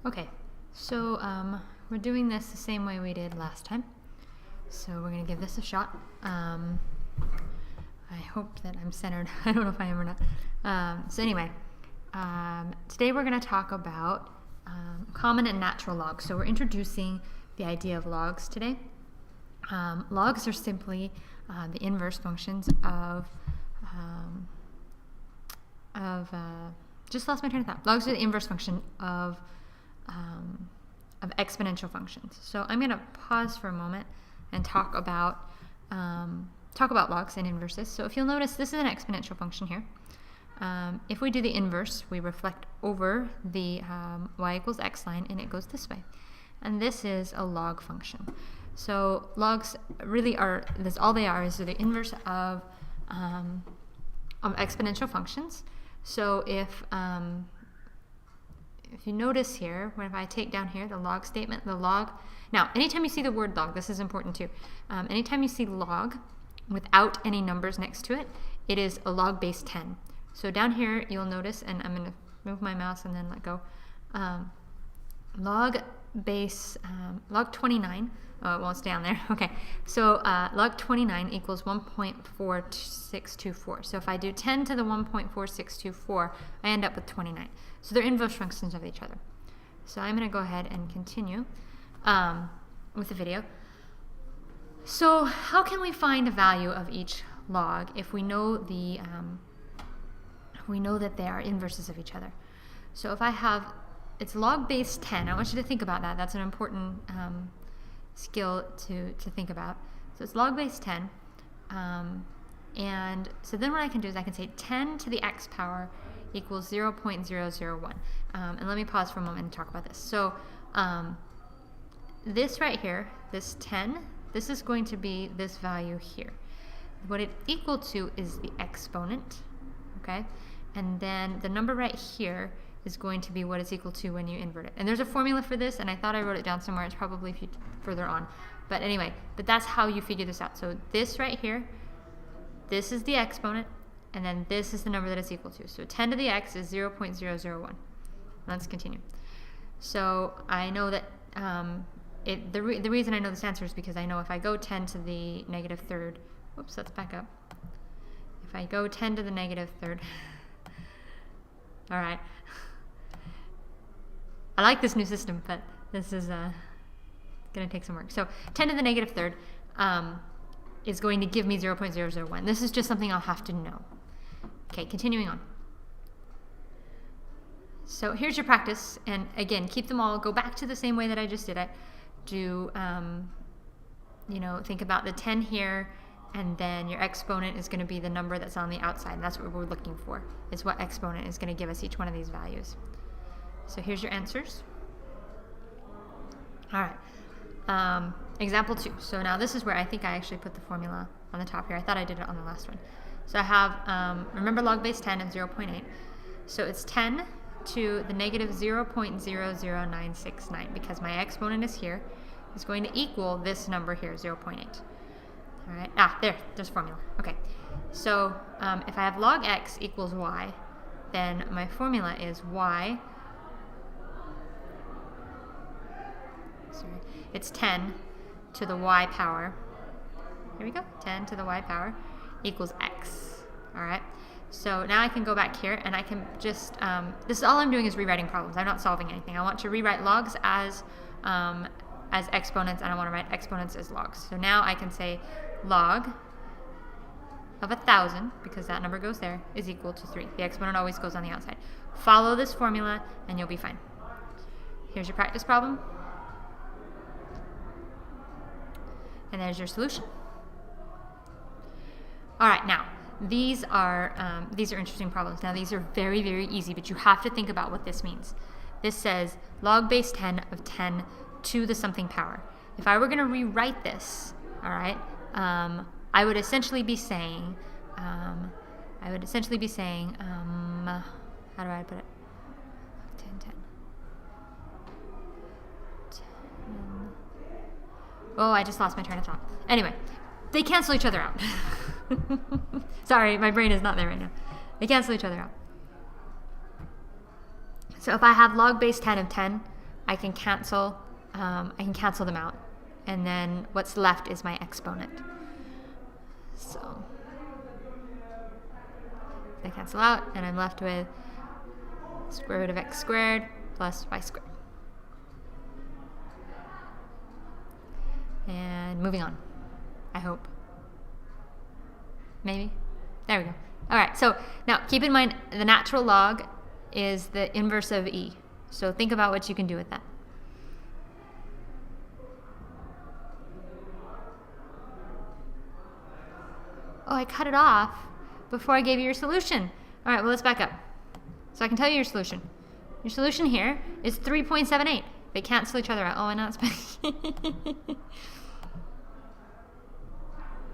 Okay, so we're doing this the same way we did last time. So we're going to give this a shot. I hope that I'm centered. I don't know if I am or not. So anyway, today we're going to talk about common and natural logs. So we're introducing the idea of logs today. Logs are simply the inverse functions of just lost my train of thought. Logs are the inverse function of exponential functions. So I'm going to pause for a moment and talk about logs and inverses. So if you'll notice, this is an exponential function here. If we do the inverse, we reflect over the y equals x line, and it goes this way. And this is a log function. So logs really are, this all they are is the inverse of exponential functions. So if you notice here, if I take down here the log statement, the log, now anytime you see the word log, this is important too, anytime you see log without any numbers next to it, it is a log base 10. So down here you'll notice, and I'm going to move my mouse and then let go, log 29, oh, it won't stay on there, okay, so log 29 equals 1.4624. So if I do 10 to the 1.4624, I end up with 29. So they're inverse functions of each other. So I'm going to go ahead and continue with the video. So how can we find the value of each log if we know that they are inverses of each other? So if I have, it's log base 10. I want you to think about that. That's an important skill to think about. So it's log base 10. And so then what I can do is I can say 10 to the x power equals 0.001. And let me pause for a moment and talk about this. So this right here, this 10, this is going to be this value here. What it's equal to is the exponent, okay? And then the number right here is going to be what it's equal to when you invert it. And there's a formula for this, and I thought I wrote it down somewhere. It's probably further on. But anyway, but that's how you figure this out. So this right here, this is the exponent, and then this is the number that it's equal to. So 10 to the x is 0.001. Let's continue. So I know that the reason I know this answer is because I know if I go 10 to the negative third, whoops, let's back up. If I go 10 to the negative third, all right. I like this new system, but this is going to take some work. So 10 to the negative third is going to give me 0.001. This is just something I'll have to know. Okay, continuing on. So here's your practice, and again, keep them all. Go back to the same way that I just did it. Do, think about the 10 here, and then your exponent is going to be the number that's on the outside. That's what we're looking for, is what exponent is going to give us each one of these values. So here's your answers. All right. Example 2. So now this is where I think I actually put the formula on the top here. I thought I did it on the last one. So I have, remember log base 10 of 0.8. So it's 10 to the negative 0.00969, because my exponent is here, is going to equal this number here, 0.8. All right. There's formula. Okay. So if I have log x equals y, then my formula is y. Sorry, it's 10 to the y power. Here we go. 10 to the y power equals x. All right. So now I can go back here, and I can just, this is all I'm doing is rewriting problems. I'm not solving anything. I want to rewrite logs as exponents, and I want to write exponents as logs. So now I can say log of 1,000, because that number goes there, is equal to 3. The exponent always goes on the outside. Follow this formula, and you'll be fine. Here's your practice problem. And there's your solution. All right, now these are interesting problems. Now these are very, very easy, but you have to think about what this means. This says log base 10 of 10 to the something power. If I were going to rewrite this, all right, I would essentially be saying, how do I put it? 10, 10. Oh, I just lost my train of thought. Anyway, they cancel each other out. Sorry, my brain is not there right now. They cancel each other out. So if I have log base 10 of 10, I can cancel them out. And then what's left is my exponent. So they cancel out, and I'm left with square root of x squared plus y squared. And moving on, I hope. Maybe. There we go. All right, so now keep in mind the natural log is the inverse of e. So think about what you can do with that. Oh, I cut it off before I gave you your solution. All right, well, let's back up. So I can tell you your solution. Your solution here is 3.78. They cancel each other out. Oh, I know it's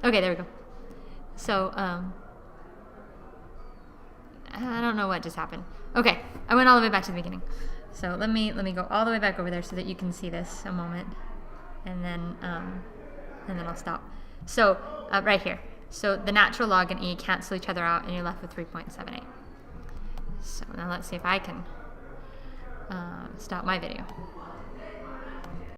Okay, there we go. So, I don't know what just happened. Okay, I went all the way back to the beginning. So let me go all the way back over there so that you can see this a moment, and then I'll stop. So right here. So the natural log and e cancel each other out, and you're left with 3.78. So now let's see if I can stop my video.